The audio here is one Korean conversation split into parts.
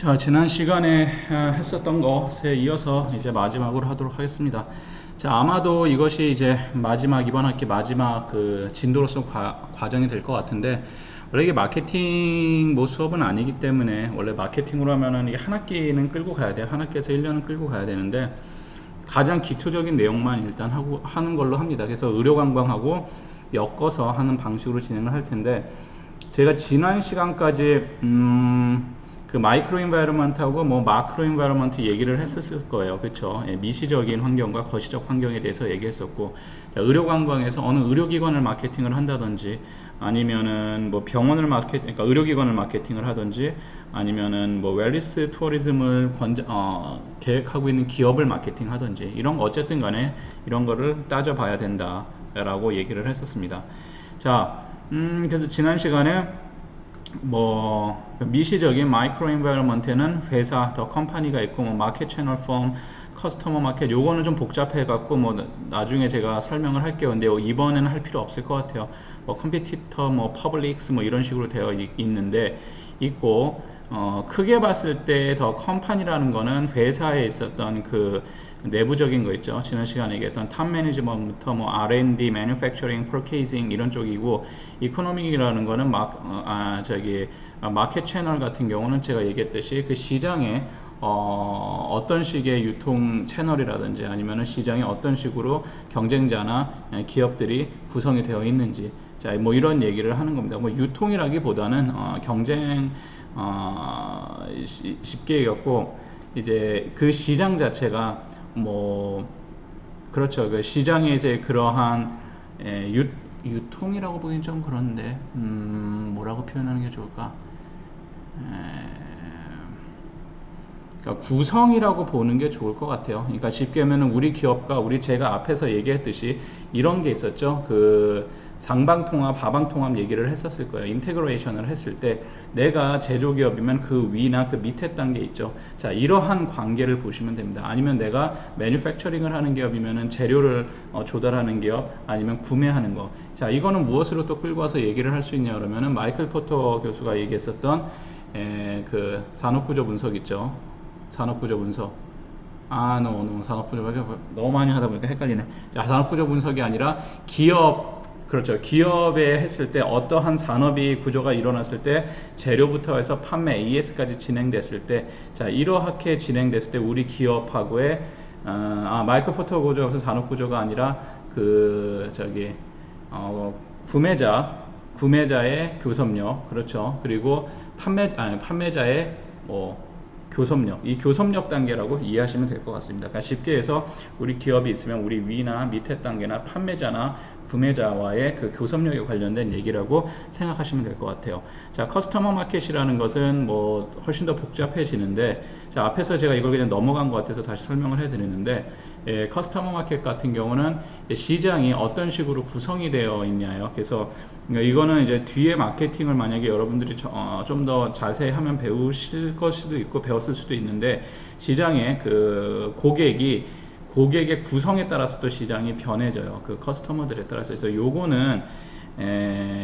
자, 지난 시간에 했었던 것에 이어서 이제 마지막으로 하도록 하겠습니다. 자, 아마도 이것이 이제 마지막, 이번 학기 마지막 그 진도로서 과정이 될 것 같은데, 원래 이게 마케팅 뭐 수업은 아니기 때문에, 원래 마케팅으로 하면은 이게 한 학기는 끌고 가야 돼요. 한 학기에서 1년은 끌고 가야 되는데, 가장 기초적인 내용만 일단 하는 걸로 합니다. 그래서 의료 관광하고 엮어서 하는 방식으로 진행을 할 텐데, 제가 지난 시간까지 그 마이크로 인바이러먼트하고 뭐 마크로 인바이러먼트 얘기를 했었을 거예요. 그렇죠? 예, 미시적인 환경과 거시적 환경에 대해서 얘기했었고, 의료 관광에서 어느 의료기관을 마케팅을 한다든지, 아니면은 뭐 병원을 그러니까 의료기관을 마케팅을 하든지, 아니면은 뭐 웰리스 투어리즘을 계획하고 있는 기업을 마케팅하든지, 이런 거 어쨌든 간에 이런 거를 따져봐야 된다라고 얘기를 했었습니다. 자, 그래서 지난 시간에 뭐 미시적인 마이크로 인바이러먼트에는 회사, 더 컴퍼니가 있고, 뭐 마켓 채널 폼, 커스터머 마켓, 요거는 좀 복잡해 갖고 뭐 나중에 제가 설명을 할게요. 근데 이번에는 할 필요 없을 것 같아요. 뭐 컴피티터, 뭐 퍼블릭스 뭐 이런 식으로 되어 있는데 있고, 크게 봤을 때 더 컴퍼니라는 거는 회사에 있었던 그 내부적인 거 있죠. 지난 시간에 얘기했던 탑 매니지먼트부터 뭐 R&D, 매뉴팩처링, 퍼케이징 이런 쪽이고, 이코노믹이라는 거는 마켓 채널 같은 경우는 제가 얘기했듯이 그 시장에 어떤 식의 유통 채널이라든지, 아니면은 시장에 어떤 식으로 경쟁자나 기업들이 구성이 되어 있는지, 자, 뭐 이런 얘기를 하는 겁니다. 뭐 유통이라기보다는 경쟁, 쉽게 얘기했고, 이제 그 시장 자체가 뭐 그렇죠. 그 시장에 이제 그러한 유통이라고 보기엔 좀 그런데 뭐라고 표현하는 게 좋을까? 그러니까 구성이라고 보는 게 좋을 것 같아요. 그러니까 쉽게 하면은 우리 기업과 제가 앞에서 얘기했듯이 이런 게 있었죠. 그 상방통합, 하방통합 얘기를 했었을 거예요. 인테그레이션을 했을 때 내가 제조기업이면 그 위나 그 밑에 단계 있죠. 자, 이러한 관계를 보시면 됩니다. 아니면 내가 매뉴팩처링을 하는 기업이면은 재료를 조달하는 기업, 아니면 구매하는 거. 자, 이거는 무엇으로 또 끌고 와서 얘기를 할 수 있냐 그러면은 마이클 포터 교수가 얘기했었던 그 산업구조 분석 있죠. 산업구조 분석. 산업구조 너무 많이 하다 보니까 헷갈리네. 자, 산업구조 분석이 아니라 그렇죠. 기업에 했을 때 어떠한 산업이 구조가 일어났을 때 재료부터 해서 판매, AS까지 진행됐을 때, 자, 이러하게 진행됐을 때 우리 기업하고의 마이클 포터 구조가 산업구조가 아니라 구매자의 교섭력, 그렇죠. 그리고 판매자의 교섭력, 이 교섭력 단계라고 이해하시면 될 것 같습니다. 그러니까 쉽게 해서 우리 기업이 있으면 우리 위나 밑에 단계나 판매자나 구매자와의 그 교섭력에 관련된 얘기라고 생각하시면 될 것 같아요. 자, 커스터머 마켓이라는 것은 뭐 훨씬 더 복잡해지는데, 자, 앞에서 제가 이걸 그냥 넘어간 것 같아서 다시 설명을 해드리는데, 커스터머 마켓 같은 경우는 시장이 어떤 식으로 구성이 되어 있냐요. 그래서 이거는 이제 뒤에 마케팅을 만약에 여러분들이 좀 더 자세히 하면 배우실 것 수도 있고 배웠을 수도 있는데, 시장의 그 고객의 구성에 따라서 또 시장이 변해져요. 그 커스터머들에 따라서. 그래서 요거는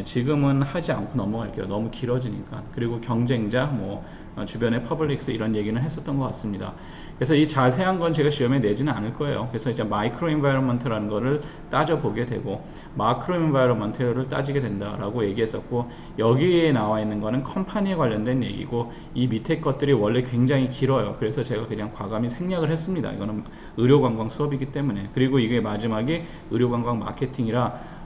지금은 하지 않고 넘어갈게요. 너무 길어지니까. 그리고 경쟁자, 뭐 주변의 퍼블릭스 이런 얘기는 했었던 것 같습니다. 그래서 이 자세한 건 제가 시험에 내지는 않을 거예요. 그래서 이제 마이크로 인바이러먼트라는 거를 따져보게 되고, 마크로 인바이러먼트를 따지게 된다라고 얘기했었고, 여기에 나와 있는 거는 컴퍼니에 관련된 얘기고, 이 밑에 것들이 원래 굉장히 길어요. 그래서 제가 그냥 과감히 생략을 했습니다. 이거는 의료관광 수업이기 때문에. 그리고 이게 마지막에 의료관광 마케팅이라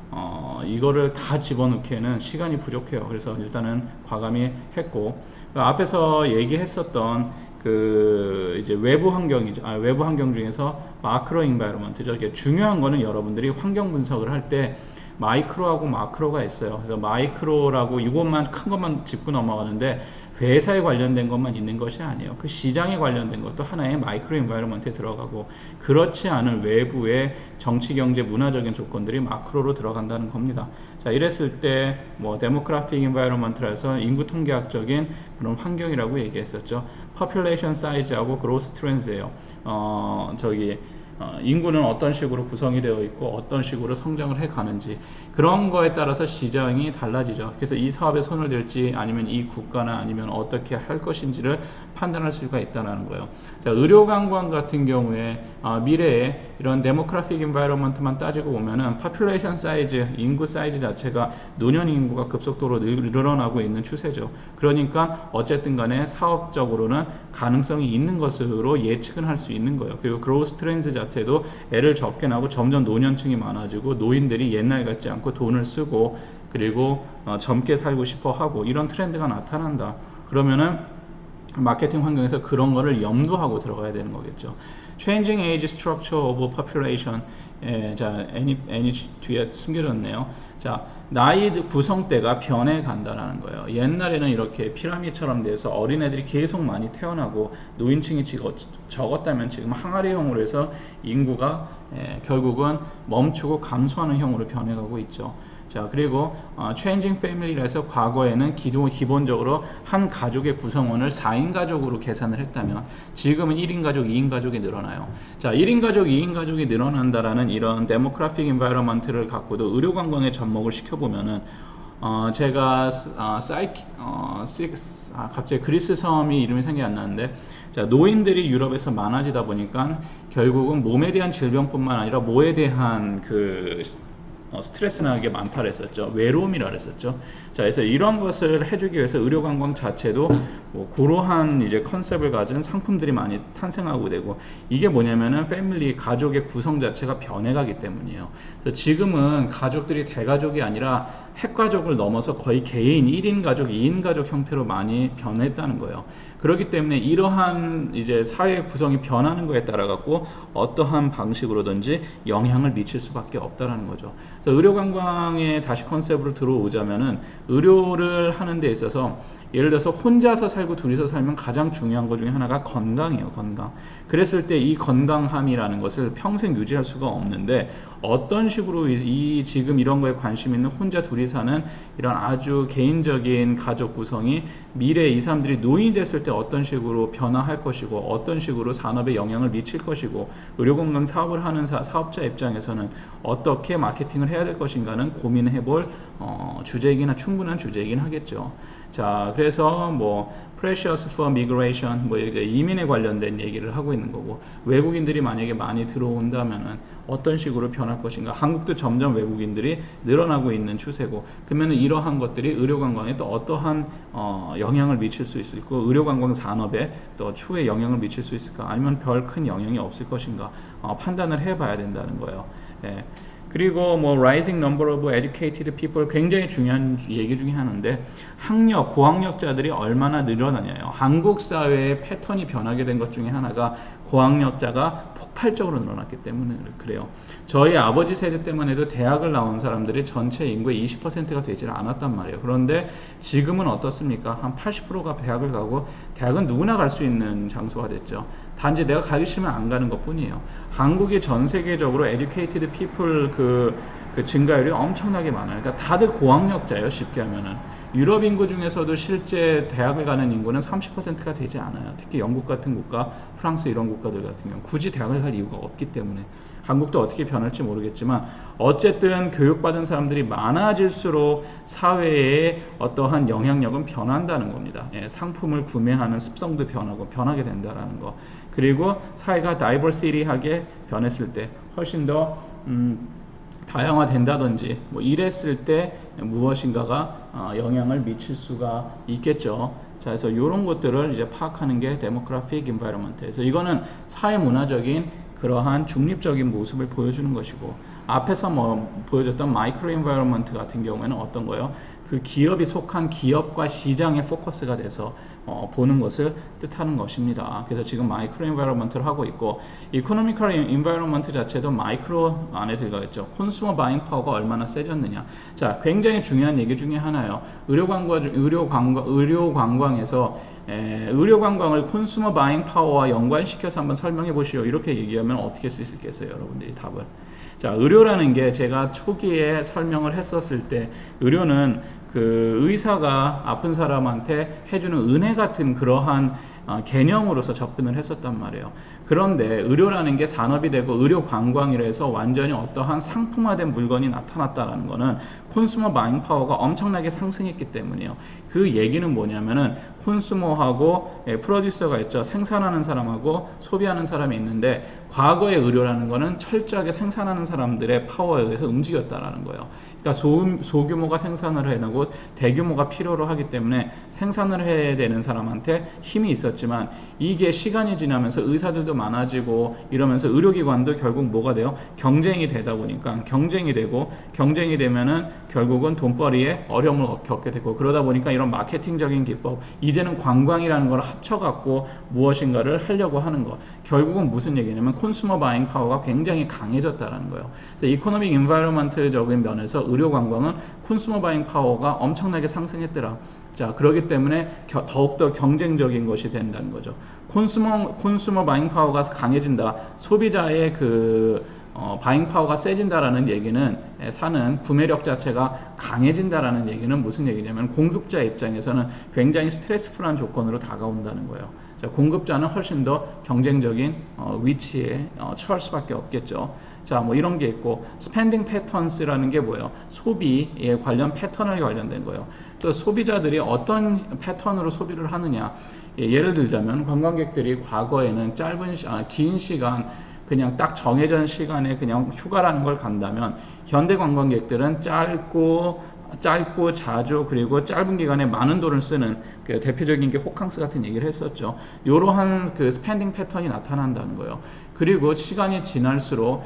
이거를 다 집어넣기에는 시간이 부족해요. 그래서 일단은 과감히 했고, 앞에서 얘기했었던 그 이제 외부 환경이죠. 외부 환경 중에서 마크로 인바이러먼트죠. 이게 중요한 거는 여러분들이 환경 분석을 할 때 마이크로하고 마크로가 있어요. 그래서 마이크로라고 이것만 큰 것만 짚고 넘어가는데, 회사에 관련된 것만 있는 것이 아니에요. 그 시장에 관련된 것도 하나의 마이크로 인바이러먼트에 들어가고, 그렇지 않은 외부의 정치, 경제, 문화적인 조건들이 마크로로 들어간다는 겁니다. 자, 이랬을 때 뭐 데모그래픽 인바이러먼트라서 인구 통계학적인 그런 환경이라고 얘기했었죠. population size하고 growth trends예요. 인구는 어떤 식으로 구성이 되어 있고 어떤 식으로 성장을 해 가는지 그런 거에 따라서 시장이 달라지죠. 그래서 이 사업에 손을 댈지 아니면 이 국가나 아니면 어떻게 할 것인지를 판단할 수가 있다는 거예요. 자, 의료관광 같은 경우에 미래에 이런 데모그래픽 인바이러먼트만 따지고 보면은 파퓰레이션 사이즈, 인구 사이즈 자체가 노년 인구가 급속도로 늘어나고 있는 추세죠. 그러니까 어쨌든 간에 사업적으로는 가능성이 있는 것으로 예측은 할 수 있는 거예요. 그리고 그로스 트렌드 자체도 애를 적게 나고 점점 노년층이 많아지고 노인들이 옛날 같지 않고 돈을 쓰고 그리고 젊게 살고 싶어 하고 이런 트렌드가 나타난다. 그러면은 마케팅 환경에서 그런 거를 염두하고 들어가야 되는 거겠죠. Changing age structure of population. 자, N이 뒤에 숨겨졌네요. 자, 나이 구성대가 변해간다라는 거예요. 옛날에는 이렇게 피라미드처럼 돼서 어린애들이 계속 많이 태어나고 노인층이 적었다면 지금 항아리형으로 해서 인구가 결국은 멈추고 감소하는 형으로 변해가고 있죠. 자, 그리고 Changing Family라 해서 과거에는 기본적으로 한 가족의 구성원을 4인 가족으로 계산을 했다면 지금은 1인 가족, 2인 가족이 늘어나요. 자, 1인 가족, 2인 가족이 늘어난다라는 이런 데모그래픽 인바이러먼트를 갖고도 의료 관광에 접목을 시켜보면은 제가 갑자기 그리스 섬이 이름이 생각이 안 나는데, 자, 노인들이 유럽에서 많아지다 보니까 결국은 몸에 대한 질병뿐만 아니라 뭐에 대한 스트레스나 게 많다 그랬었죠. 외로움이라 그랬었죠. 자, 그래서 이런 것을 해주기 위해서 의료관광 자체도 그러한 이제 컨셉을 가진 상품들이 많이 탄생하고 되고, 이게 뭐냐면은 패밀리, 가족의 구성 자체가 변해가기 때문이에요. 그래서 지금은 가족들이 대가족이 아니라 핵가족을 넘어서 거의 개인 1인 가족, 2인 가족 형태로 많이 변했다는 거예요. 그렇기 때문에 이러한 이제 사회 구성이 변하는 거에 따라 갖고 어떠한 방식으로든지 영향을 미칠 수밖에 없다라는 거죠. 그래서 의료관광의 다시 컨셉으로 들어오자면은, 의료를 하는 데 있어서 예를 들어서 혼자서 살고 둘이서 살면 가장 중요한 것 중에 하나가 건강이에요. 건강. 그랬을 때 이 건강함이라는 것을 평생 유지할 수가 없는데, 어떤 식으로 지금 이런 거에 관심 있는 혼자 둘이 사는 이런 아주 개인적인 가족 구성이 미래에 이 사람들이 노인이 됐을 때 어떤 식으로 변화할 것이고 어떤 식으로 산업에 영향을 미칠 것이고 의료건강 사업을 하는 사업자 입장에서는 어떻게 마케팅을 해야 될 것인가는 고민해 볼 충분한 주제이긴 하겠죠. 자, 그래서 precious for migration, 이민에 관련된 얘기를 하고 있는 거고, 외국인들이 만약에 많이 들어온다면은 어떤 식으로 변할 것인가. 한국도 점점 외국인들이 늘어나고 있는 추세고, 그러면은 이러한 것들이 의료관광에 또 어떠한 영향을 미칠 수 있을까, 의료관광 산업에 또 추후에 영향을 미칠 수 있을까, 아니면 별 큰 영향이 없을 것인가 판단을 해봐야 된다는 거예요. 예. 그리고 rising number of educated people, 굉장히 중요한 얘기 중에 하나인데, 고학력자들이 얼마나 늘어나냐요. 한국 사회의 패턴이 변하게 된 것 중에 하나가 고학력자가 폭발적으로 늘어났기 때문에 그래요. 저희 아버지 세대 때만 해도 대학을 나온 사람들이 전체 인구의 20%가 되질 않았단 말이에요. 그런데 지금은 어떻습니까? 한 80%가 대학을 가고, 대학은 누구나 갈 수 있는 장소가 됐죠. 단지 내가 가기 싫으면 안 가는 것 뿐이에요. 한국이 전 세계적으로 educated people 그 증가율이 엄청나게 많아요. 그러니까 다들 고학력자예요. 쉽게 하면은. 유럽 인구 중에서도 실제 대학을 가는 인구는 30%가 되지 않아요. 특히 영국 같은 국가, 프랑스 이런 국가들 같은 경우 굳이 대학을 갈 이유가 없기 때문에. 한국도 어떻게 변할지 모르겠지만 어쨌든 교육받은 사람들이 많아질수록 사회의 어떠한 영향력은 변한다는 겁니다. 예, 상품을 구매하는 습성도 변하게 된다는 거. 그리고 사회가 다이버시티하게 변했을 때 훨씬 더 다양화된다든지 이랬을 때 무엇인가가 영향을 미칠 수가 있겠죠. 자, 그래서 이런 것들을 이제 파악하는 게 데모그래픽 인바이러먼트. 그래서 이거는 사회 문화적인 그러한 중립적인 모습을 보여주는 것이고, 앞에서 보여줬던 마이크로 인바이러먼트 같은 경우에는 어떤 거예요? 그 기업이 속한 기업과 시장에 포커스가 돼서 보는 것을 뜻하는 것입니다. 그래서 지금 마이크로 인바이러먼트를 하고 있고, 이코노미컬 인바이러먼트 자체도 마이크로 안에 들어가겠죠. 콘슈머 바잉 파워가 얼마나 세졌느냐. 자, 굉장히 중요한 얘기 중에 하나예요. 의료관광에서 의료관광을 콘슈머 바잉 파워와 연관시켜서 한번 설명해 보시오. 이렇게 얘기하면 어떻게 쓸 수 있겠어요, 여러분들이 답을. 자, 의료라는 게 제가 초기에 설명을 했었을 때, 의료는 그 의사가 아픈 사람한테 해주는 은혜 같은 그러한 개념으로서 접근을 했었단 말이에요. 그런데 의료라는 게 산업이 되고 의료 관광이라 해서 완전히 어떠한 상품화된 물건이 나타났다라는 거는 콘슈머 바잉 파워가 엄청나게 상승했기 때문이에요. 그 얘기는 뭐냐면은 콘슈머하고 프로듀서가 있죠. 생산하는 사람하고 소비하는 사람이 있는데 과거의 의료라는 거는 철저하게 생산하는 사람들의 파워에 의해서 움직였다라는 거예요. 그러니까 소규모가 생산을 해내고 대규모가 필요로 하기 때문에 생산을 해야 되는 사람한테 힘이 있었지만 이게 시간이 지나면서 의사들도 많아지고 이러면서 의료기관도 결국 뭐가 돼요? 경쟁이 되다 보니까 경쟁이 되면은 결국은 돈벌이에 어려움을 겪게 되고 그러다 보니까 이런 마케팅적인 기법 이제는 관광이라는 걸 합쳐갖고 무엇인가를 하려고 하는 거 결국은 무슨 얘기냐면 콘슈머 바잉 파워가 굉장히 강해졌다는 거예요. 그래서 이코노믹 인바이러먼트적인 면에서 의료 관광은 콘슈머 바잉 파워가 엄청나게 상승했더라. 자, 그렇기 때문에 더욱더 경쟁적인 것이 된다는 거죠. 콘슈머 바잉 파워가 강해진다. 소비자의 바잉 파워가 세진다라는 얘기는 사는 구매력 자체가 강해진다라는 얘기는 무슨 얘기냐면 공급자 입장에서는 굉장히 스트레스풀한 조건으로 다가온다는 거예요. 자, 공급자는 훨씬 더 경쟁적인 위치에 처할 수밖에 없겠죠. 자, 뭐 이런 게 있고 스펜딩 패턴스라는 게 뭐예요? 소비에 관련 패턴에 관련된 거예요. 또 소비자들이 어떤 패턴으로 소비를 하느냐. 예를 들자면 관광객들이 과거에는 긴 시간 그냥 딱 정해진 시간에 그냥 휴가라는 걸 간다면 현대 관광객들은 짧고 자주 그리고 짧은 기간에 많은 돈을 쓰는 그 대표적인 게 호캉스 같은 얘기를 했었죠. 이러한 그 스펜딩 패턴이 나타난다는 거예요. 그리고 시간이 지날수록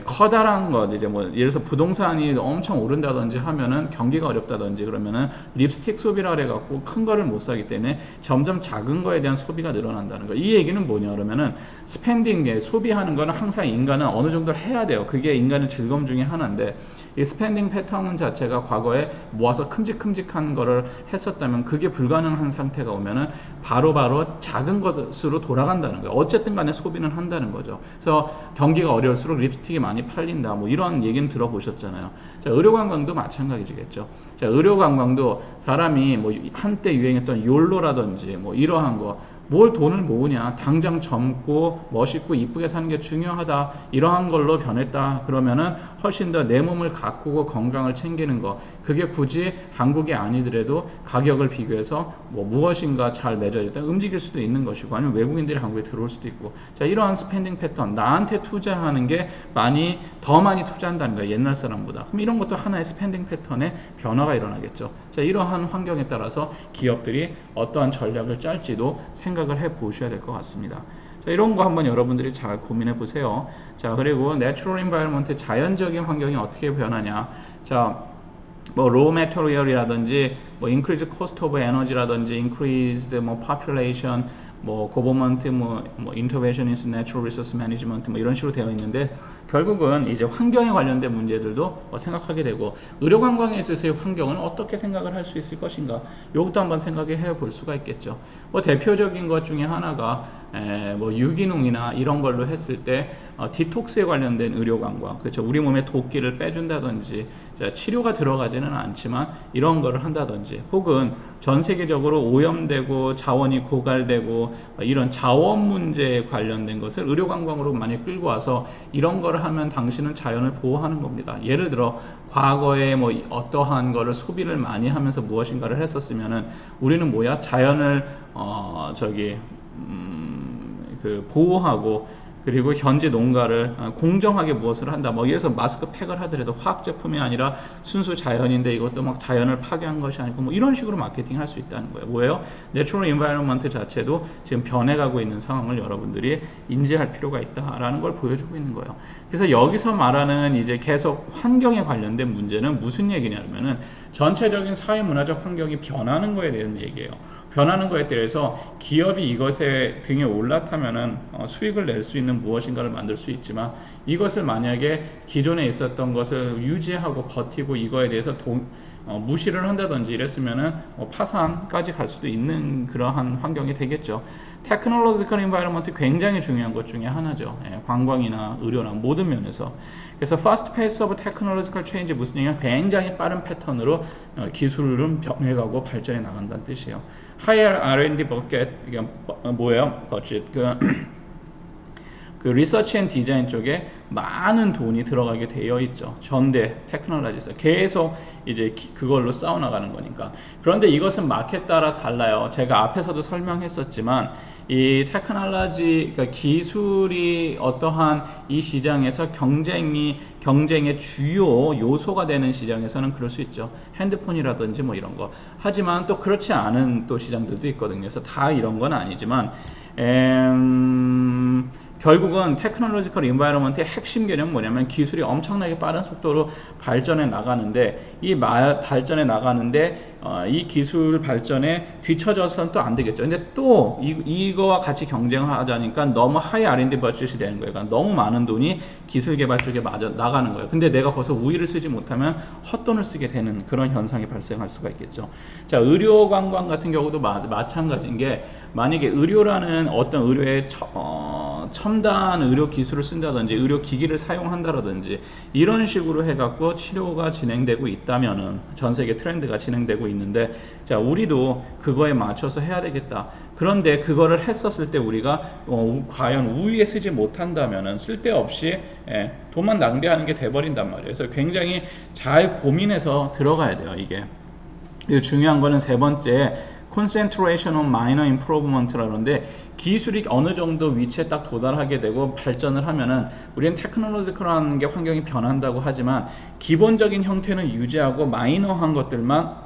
커다란 것 이제 뭐 예를 들어서 부동산이 엄청 오른다든지 하면은 경기가 어렵다든지 그러면은 립스틱 소비라 해갖고 큰 거를 못 사기 때문에 점점 작은 거에 대한 소비가 늘어난다는 거예요. 이 얘기는 뭐냐 그러면은 스펜딩에 소비하는 거는 항상 인간은 어느 정도를 해야 돼요. 그게 인간의 즐거움 중에 하나인데 이 스펜딩 패턴 자체가 과거에 모아서 큼직큼직한 거를 했었다면 그게 불가능한 상태가 오면은 바로바로 작은 것으로 돌아간다는 거예요. 어쨌든 간에 소비는 한다는 거죠. 그래서 경기가 어려울수록 립스틱이 많이 팔린다. 뭐 이런 얘기는 들어보셨잖아요. 자, 의료관광도 마찬가지겠죠. 자, 의료관광도 사람이 뭐 한때 유행했던 욜로라든지 뭐 이러한 거 뭘 돈을 모으냐 당장 젊고 멋있고 이쁘게 사는 게 중요하다 이러한 걸로 변했다 그러면은 훨씬 더 내 몸을 가꾸고 건강을 챙기는 거 그게 굳이 한국이 아니더라도 가격을 비교해서 뭐 무엇인가 잘 맺어졌다 움직일 수도 있는 것이고 아니면 외국인들이 한국에 들어올 수도 있고 자 이러한 스펜딩 패턴 나한테 투자하는 게 더 많이 투자한다는 거예요 옛날 사람보다 그럼 이런 것도 하나의 스펜딩 패턴의 변화가 일어나겠죠 자 이러한 환경에 따라서 기업들이 어떠한 전략을 짤지도 생각을 해 보셔야 될 것 같습니다. 자, 이런 거 한번 여러분들이 잘 고민해 보세요. 자, 그리고 Natural Environment 자연적인 환경이 어떻게 변하냐. 자, 뭐 raw material이라든지 뭐 increased cost of energy라든지 increased 뭐 population 뭐 government 뭐 intervention in natural resource management 뭐 이런 식으로 되어 있는데 결국은 이제 환경에 관련된 문제들도 생각하게 되고 의료 관광에 있어서의 환경은 어떻게 생각을 할 수 있을 것인가 이것도 한번 생각해 볼 수가 있겠죠. 뭐 대표적인 것 중에 하나가 뭐 유기농이나 이런 걸로 했을 때 디톡스에 관련된 의료 관광 그렇죠. 우리 몸에 도끼를 빼준다든지 자, 치료가 들어가지는 않지만 이런 거를 한다든지 혹은 전 세계적으로 오염되고 자원이 고갈되고 이런 자원 문제에 관련된 것을 의료 관광으로 많이 끌고 와서 이런 거를 하면 당신은 자연을 보호하는 겁니다. 예를 들어 과거에 뭐 어떠한 거를 소비를 많이 하면서 무엇인가를 했었으면은 우리는 뭐야 자연을 보호하고 그리고 현지 농가를 공정하게 무엇을 한다. 뭐 예를 들어서 마스크팩을 하더라도 화학 제품이 아니라 순수 자연인데 이것도 막 자연을 파괴한 것이 아니고 뭐 이런 식으로 마케팅 할 수 있다는 거예요. 뭐예요? 내추럴 인바이러먼트 자체도 지금 변해가고 있는 상황을 여러분들이 인지할 필요가 있다라는 걸 보여주고 있는 거예요. 그래서 여기서 말하는 이제 계속 환경에 관련된 문제는 무슨 얘기냐면은 전체적인 사회 문화적 환경이 변하는 거에 대한 얘기예요. 변하는 거에 대해서 기업이 이것에 등에 올라타면은 수익을 낼 수 있는 무엇인가를 만들 수 있지만 이것을 만약에 기존에 있었던 것을 유지하고 버티고 이거에 대해서 무시를 한다든지 이랬으면은 파산까지 갈 수도 있는 그러한 환경이 되겠죠. 테크놀로지컬 인바이러먼트 굉장히 중요한 것 중에 하나죠. 예, 관광이나 의료나 모든 면에서. 그래서 fast pace of technological change 무슨 얘기냐? 굉장히 빠른 패턴으로 기술은 변해가고 발전해 나간다는 뜻이에요. higher R&D budget 이게 뭐예요? budget 그 리서치 앤 디자인 쪽에 많은 돈이 들어가게 되어 있죠. 전대 테크놀로지에서 계속 이제 그걸로 싸워 나가는 거니까. 그런데 이것은 마켓 따라 달라요. 제가 앞에서도 설명했었지만 이 테크놀로지, 그러니까 기술이 어떠한 이 시장에서 경쟁의 주요 요소가 되는 시장에서는 그럴 수 있죠. 핸드폰이라든지 뭐 이런 거. 하지만 또 그렇지 않은 또 시장들도 있거든요. 그래서 다 이런 건 아니지만 결국은 테크놀로지컬 인바이러먼트의 핵심 개념은 뭐냐면 기술이 엄청나게 빠른 속도로 발전해 나가는데 발전해 나가는데 이 기술 발전에 뒤처져서는 또 안 되겠죠. 근데 또 이거와 같이 경쟁하자니까 너무 하이 R&D 버젯이 되는 거예요. 그러니까 너무 많은 돈이 기술 개발 쪽에 나가는 거예요. 근데 내가 거기서 우위를 쓰지 못하면 헛돈을 쓰게 되는 그런 현상이 발생할 수가 있겠죠. 자, 의료 관광 같은 경우도 마찬가지인 게 만약에 의료라는 어떤 의료의 첨단 의료 기술을 쓴다든지 의료 기기를 사용한다든지 이런 식으로 해갖고 치료가 진행되고 있다면은 전 세계 트렌드가 진행되고 있는데 자 우리도 그거에 맞춰서 해야 되겠다. 그런데 그거를 했었을 때 우리가 과연 우위에 쓰지 못한다면은 쓸데없이 돈만 낭비하는 게 돼버린단 말이에요. 그래서 굉장히 잘 고민해서 들어가야 돼요. 이게 중요한 거는 세 번째 concentration on minor improvement라는데 기술이 어느 정도 위치에 딱 도달하게 되고 발전을 하면은 우리는 테크놀로지컬한 게 환경이 변한다고 하지만 기본적인 형태는 유지하고 마이너한 것들만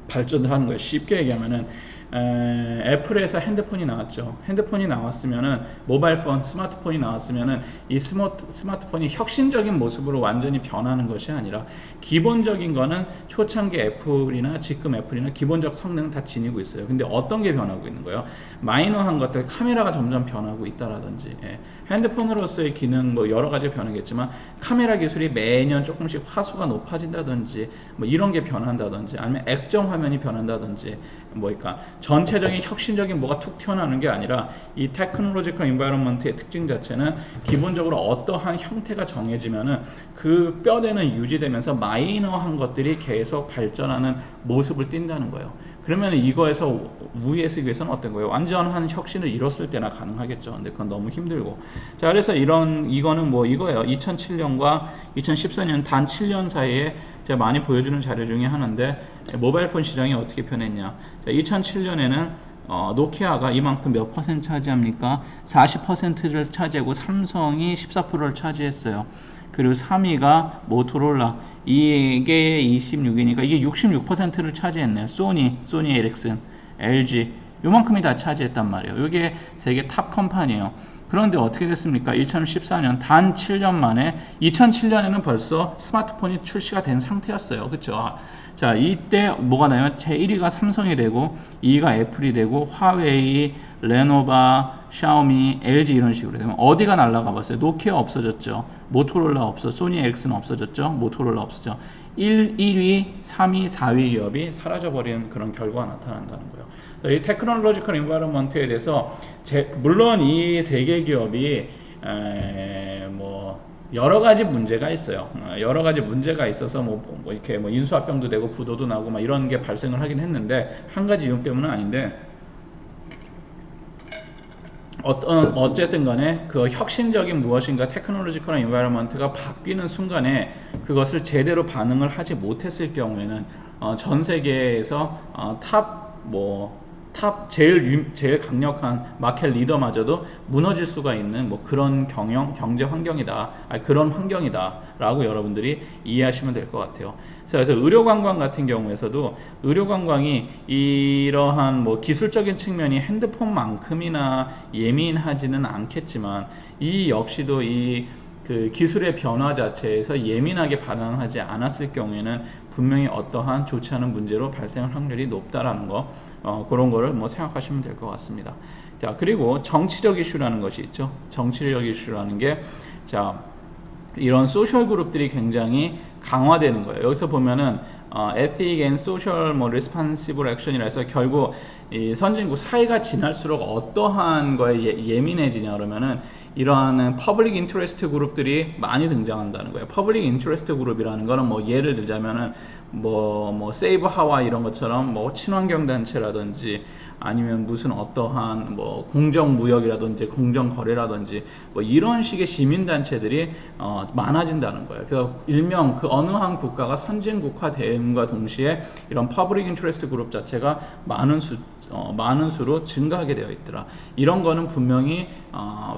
발전을 하는 거예요. 쉽게 얘기하면은 애플에서 핸드폰이 나왔죠. 핸드폰이 나왔으면은 모바일폰, 스마트폰이 나왔으면은 이 스마트폰이 혁신적인 모습으로 완전히 변하는 것이 아니라 기본적인 거는 초창기 애플이나 지금 애플이나 기본적 성능은 다 지니고 있어요. 근데 어떤 게 변하고 있는 거예요? 마이너한 것들, 카메라가 점점 변하고 있다라든지 핸드폰으로서의 기능 뭐 여러 가지 변하겠지만 카메라 기술이 매년 조금씩 화소가 높아진다든지 뭐 이런 게 변한다든지 아니면 액정 화면이 변한다든지 뭐니까 전체적인 혁신적인 뭐가 툭 튀어나오는 게 아니라 이 테크놀로지컬 인바이러먼트의 특징 자체는 기본적으로 어떠한 형태가 정해지면은 그 뼈대는 유지되면서 마이너한 것들이 계속 발전하는 모습을 띈다는 거예요. 그러면 이거에서 우위에 쓰기 위해서는 어떤 거예요? 완전한 혁신을 이뤘을 때나 가능하겠죠. 근데 그건 너무 힘들고. 자, 그래서 이거는 뭐 이거예요. 2007년과 2014년 단 7년 사이에 제가 많이 보여주는 자료 중에 하나인데 모바일폰 시장이 어떻게 변했냐. 자, 2007년에는 노키아가 이만큼 몇 퍼센트 차지합니까? 40%를 차지하고 삼성이 14%를 차지했어요. 그리고 3위가 모토로라 이게 26이니까 이게 66%를 차지했네요. 소니 에릭슨, LG 요만큼이 다 차지했단 말이에요. 이게 세계 탑 컴퍼니예요. 그런데 어떻게 됐습니까? 2014년 단 7년 만에 2007년에는 벌써 스마트폰이 출시가 된 상태였어요. 그렇죠? 자, 이때 뭐가 나요? 제1위가 삼성이 되고 2위가 애플이 되고 화웨이, 레노바, 샤오미, LG 이런 식으로 되면 어디가 날아가 봤어요? 노키아 없어졌죠. 모토로라 소니 에릭슨 없어졌죠. 모토로라 없어졌죠. 1위, 3위, 4위 기업이 사라져버리는 그런 결과가 나타난다는 거예요. 이 테크놀로지컬 인바이러먼트에 대해서 물론 이 세 개 기업이 뭐 여러 가지 문제가 있어요. 여러 가지 문제가 있어서 뭐 이렇게 뭐 인수합병도 되고 부도도 나고 막 이런 게 발생을 하긴 했는데 한 가지 이유 때문은 아닌데 어쨌든 간에 그 혁신적인 무엇인가 테크놀로지컬 인바이러먼트가 바뀌는 순간에 그것을 제대로 반응을 하지 못했을 경우에는 전 세계에서 제일 강력한 마켓 리더마저도 무너질 수가 있는 뭐 그런 경제 환경이다, 그런 환경이다라고 여러분들이 이해하시면 될 것 같아요. 그래서 의료 관광 같은 경우에서도 의료 관광이 이러한 뭐 기술적인 측면이 핸드폰만큼이나 예민하지는 않겠지만 이 역시도 그 기술의 변화 자체에서 예민하게 반응하지 않았을 경우에는 분명히 어떠한 좋지 않은 문제로 발생할 확률이 높다라는 거 그런 거를 뭐 생각하시면 될 것 같습니다. 자, 그리고 정치적 이슈라는 것이 있죠. 정치적 이슈라는 게 자 이런 소셜 그룹들이 굉장히 강화되는 거예요. 여기서 보면은 ethic and social 뭐 responsible action이라 해서 결국 이 선진국 사회가 지날수록 어떠한 거에 예민해지냐 그러면은 이러한 퍼블릭 인터레스트 그룹들이 많이 등장한다는 거예요. 퍼블릭 인터레스트 그룹이라는 거는 뭐 예를 들자면은 뭐 세이브 하와이 이런 것처럼 뭐 친환경 단체라든지 아니면 무슨 어떠한 뭐 공정무역이라든지 공정거래라든지 뭐 이런 식의 시민단체들이 많아진다는 거예요. 그래서 일명 그 어느 한 국가가 선진국화됨과 동시에 이런 퍼블릭 인터레스트 그룹 자체가 많은 수로 증가하게 되어 있더라. 이런 거는 분명히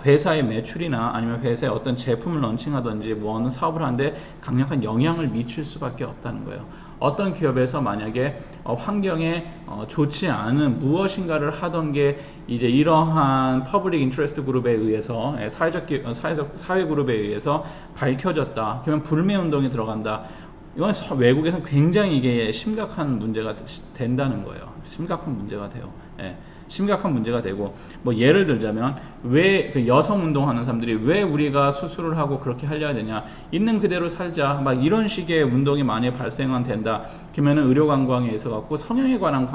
회사의 매출이나 아니면 회사의 어떤 제품을 런칭하든지 뭐 어느 사업을 하는데 강력한 영향을 미칠 수밖에 없다는 거예요. 어떤 기업에서 만약에 환경에 좋지 않은 무엇인가를 하던 게 이제 이러한 퍼블릭 인터레스트 그룹에 의해서 사회 그룹에 의해서 밝혀졌다. 그러면 불매 운동이 들어간다. 이건 외국에서는 굉장히 이게 심각한 문제가 된다는 거예요. 심각한 문제가 돼요. 예, 심각한 문제가 되고 뭐 예를 들자면 왜 그 여성 운동하는 사람들이 왜 우리가 수술을 하고 그렇게 하려야 되냐, 있는 그대로 살자, 막 이런 식의 운동이 많이 발생은 된다. 그러면은 의료 관광에 있어 갖고 성형에 관한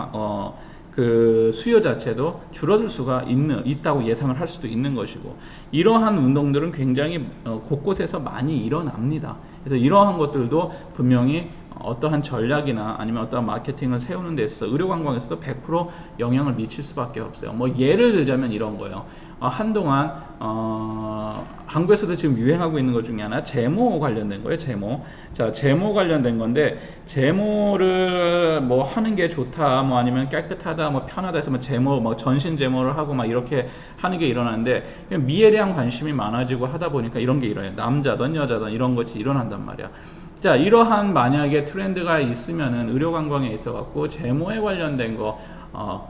그 수요 자체도 줄어들 수가 있다고 예상을 할 수도 있는 것이고, 이러한 운동들은 굉장히 곳곳에서 많이 일어납니다. 그래서 이러한 것들도 분명히 어떠한 전략이나 아니면 어떠한 마케팅을 세우는 데 있어서 의료 관광에서도 100% 영향을 미칠 수밖에 없어요. 뭐 예를 들자면 이런 거예요. 한동안 한국에서도 지금 유행하고 있는 것 중에 하나 제모 관련된 거예요. 제모 관련된 건데, 제모를 뭐 하는 게 좋다, 뭐 아니면 깨끗하다, 뭐 편하다 해서 뭐 제모, 뭐 전신 제모를 하고 막 이렇게 하는 게 일어나는데, 미에 대한 관심이 많아지고 하다 보니까 이런 게 일어나요. 남자든 여자든 이런 것이 일어난단 말이야. 자, 이러한 만약에 트렌드가 있으면은 의료 관광에 있어 갖고 제모에 관련된 거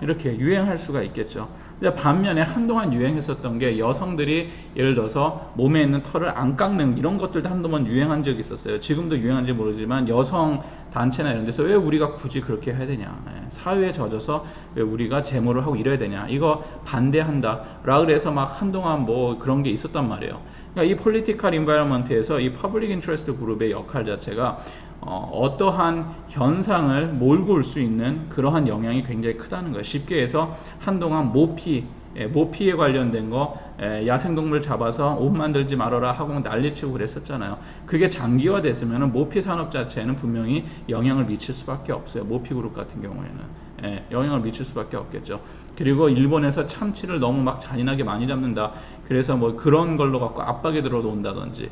이렇게 유행할 수가 있겠죠. 근데 반면에 한동안 유행했었던 게 여성들이 예를 들어서 몸에 있는 털을 안 깎는 이런 것들도 한동안 유행한 적이 있었어요. 지금도 유행한지 모르지만 여성 단체나 이런 데서 왜 우리가 굳이 그렇게 해야 되냐, 사회에 젖어서 왜 우리가 제모를 하고 이래야 되냐, 이거 반대한다 라 그래서 막 한동안 뭐 그런 게 있었단 말이에요. 그러니까 이 폴리티컬 인바이러먼트에서 이 퍼블릭 인터레스트 그룹의 역할 자체가 어떠한 현상을 몰고 올 수 있는 그러한 영향이 굉장히 크다는 거예요. 쉽게 해서 한동안 모피에 관련된 거, 야생동물 잡아서 옷 만들지 말아라 하고 난리치고 그랬었잖아요. 그게 장기화됐으면 모피 산업 자체에는 분명히 영향을 미칠 수밖에 없어요. 모피 그룹 같은 경우에는. 영향을 미칠 수밖에 없겠죠. 그리고 일본에서 참치를 너무 막 잔인하게 많이 잡는다, 그래서 뭐 그런 걸로 갖고 압박이 들어온다든지,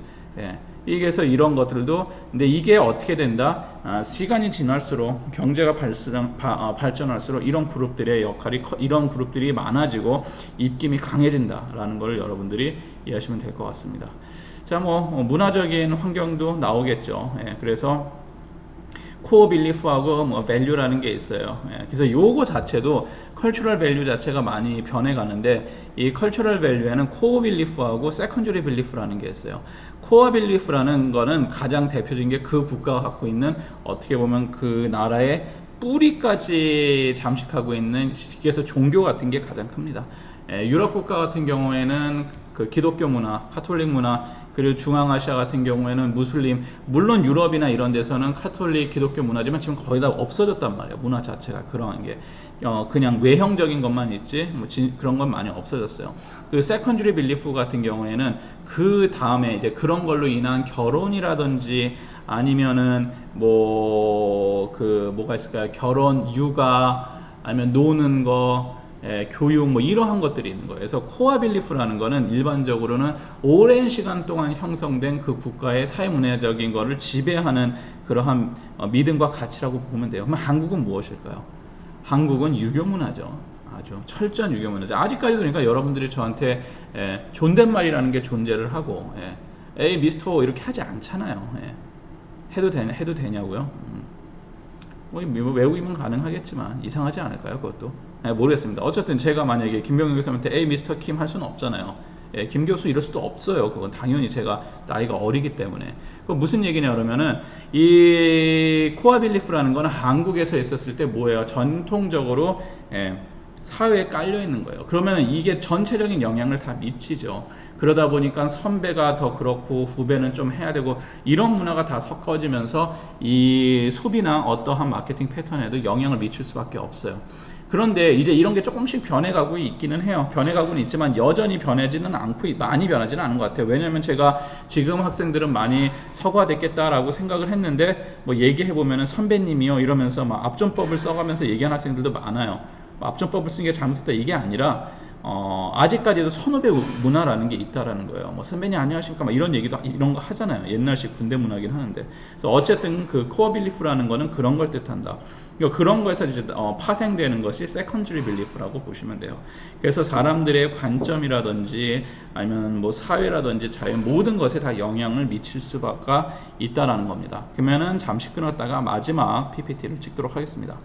이게서 이런 것들도, 근데 이게 어떻게 된다? 시간이 지날수록 경제가 발전할수록 이런 그룹들의 역할이 이런 그룹들이 많아지고 입김이 강해진다라는 걸 여러분들이 이해하시면 될 것 같습니다. 자, 뭐 문화적인 환경도 나오겠죠. 그래서 코어 빌리프하고 뭐 밸류라는 게 있어요. 그래서 요거 자체도 컬처럴 밸류 자체가 많이 변해가는데, 이 컬처럴 밸류에는 코어 빌리프하고 세컨더리 빌리프라는 게 있어요. 코어 빌리프라는 거는 가장 대표적인 게 그 국가가 갖고 있는, 어떻게 보면 그 나라의 뿌리까지 잠식하고 있는, 그래서 종교 같은 게 가장 큽니다. 유럽 국가 같은 경우에는 그 기독교 문화, 카톨릭 문화, 그리고 중앙아시아 같은 경우에는 무슬림, 물론 유럽이나 이런 데서는 카톨릭, 기독교 문화지만 지금 거의 다 없어졌단 말이에요. 문화 자체가 그러한 게 그냥 외형적인 것만 있지 그런 건 많이 없어졌어요. 그 세컨드리 빌리프 같은 경우에는 그 다음에 이제 그런 걸로 인한 결혼이라든지 아니면은 뭐가 있을까요? 결혼, 육아, 아니면 노는 거, 교육, 뭐 이러한 것들이 있는 거예요. 그래서 코어 빌리프라는 거는 일반적으로는 오랜 시간 동안 형성된 그 국가의 사회문화적인 거를 지배하는 그러한 믿음과 가치라고 보면 돼요. 그럼 한국은 무엇일까요? 한국은 유교문화죠. 아주 철저한 유교문화죠. 아직까지도. 그러니까 여러분들이 저한테 존댓말이라는 게 존재를 하고, 에이 미스터 이렇게 하지 않잖아요. 해도 되냐고요? 뭐 외국이면 가능하겠지만 이상하지 않을까요, 그것도? 모르겠습니다. 어쨌든 제가 만약에 김병현 교수님한테 에이 미스터 킴 할 수는 없잖아요. 김 교수 이럴 수도 없어요. 그건 당연히 제가 나이가 어리기 때문에. 그 무슨 얘기냐 그러면은, 이 코어 빌리프라는 거는 한국에서 있었을 때 뭐예요? 전통적으로 사회에 깔려 있는 거예요. 그러면 이게 전체적인 영향을 다 미치죠. 그러다 보니까 선배가 더 그렇고 후배는 좀 해야 되고 이런 문화가 다 섞어지면서 이 소비나 어떠한 마케팅 패턴에도 영향을 미칠 수밖에 없어요. 그런데 이제 이런 게 조금씩 변해가고 있기는 해요. 변해가고는 있지만 여전히 변하지는 않고 많이 변하지는 않은 것 같아요. 왜냐하면 제가 지금 학생들은 많이 서구화됐겠다라고 생각을 했는데 뭐 얘기해 보면은 선배님이요 이러면서 막 앞전법을 써가면서 얘기하는 학생들도 많아요. 앞전법을 쓴 게 잘못했다 이게 아니라 아직까지도 선후배 문화라는 게 있다라는 거예요. 뭐 선배님 안녕하십니까 막 이런 얘기도 이런 거 하잖아요. 옛날식 군대 문화긴 하는데. 그래서 어쨌든 그 코어 빌리프라는 거는 그런 걸 뜻한다. 그러니까 그런 거에서 이제 파생되는 것이 세컨드리 빌리프라고 보시면 돼요. 그래서 사람들의 관점이라든지 아니면 뭐 사회라든지 자연 모든 것에 다 영향을 미칠 수밖에 있다라는 겁니다. 그러면은 잠시 끊었다가 마지막 PPT를 찍도록 하겠습니다.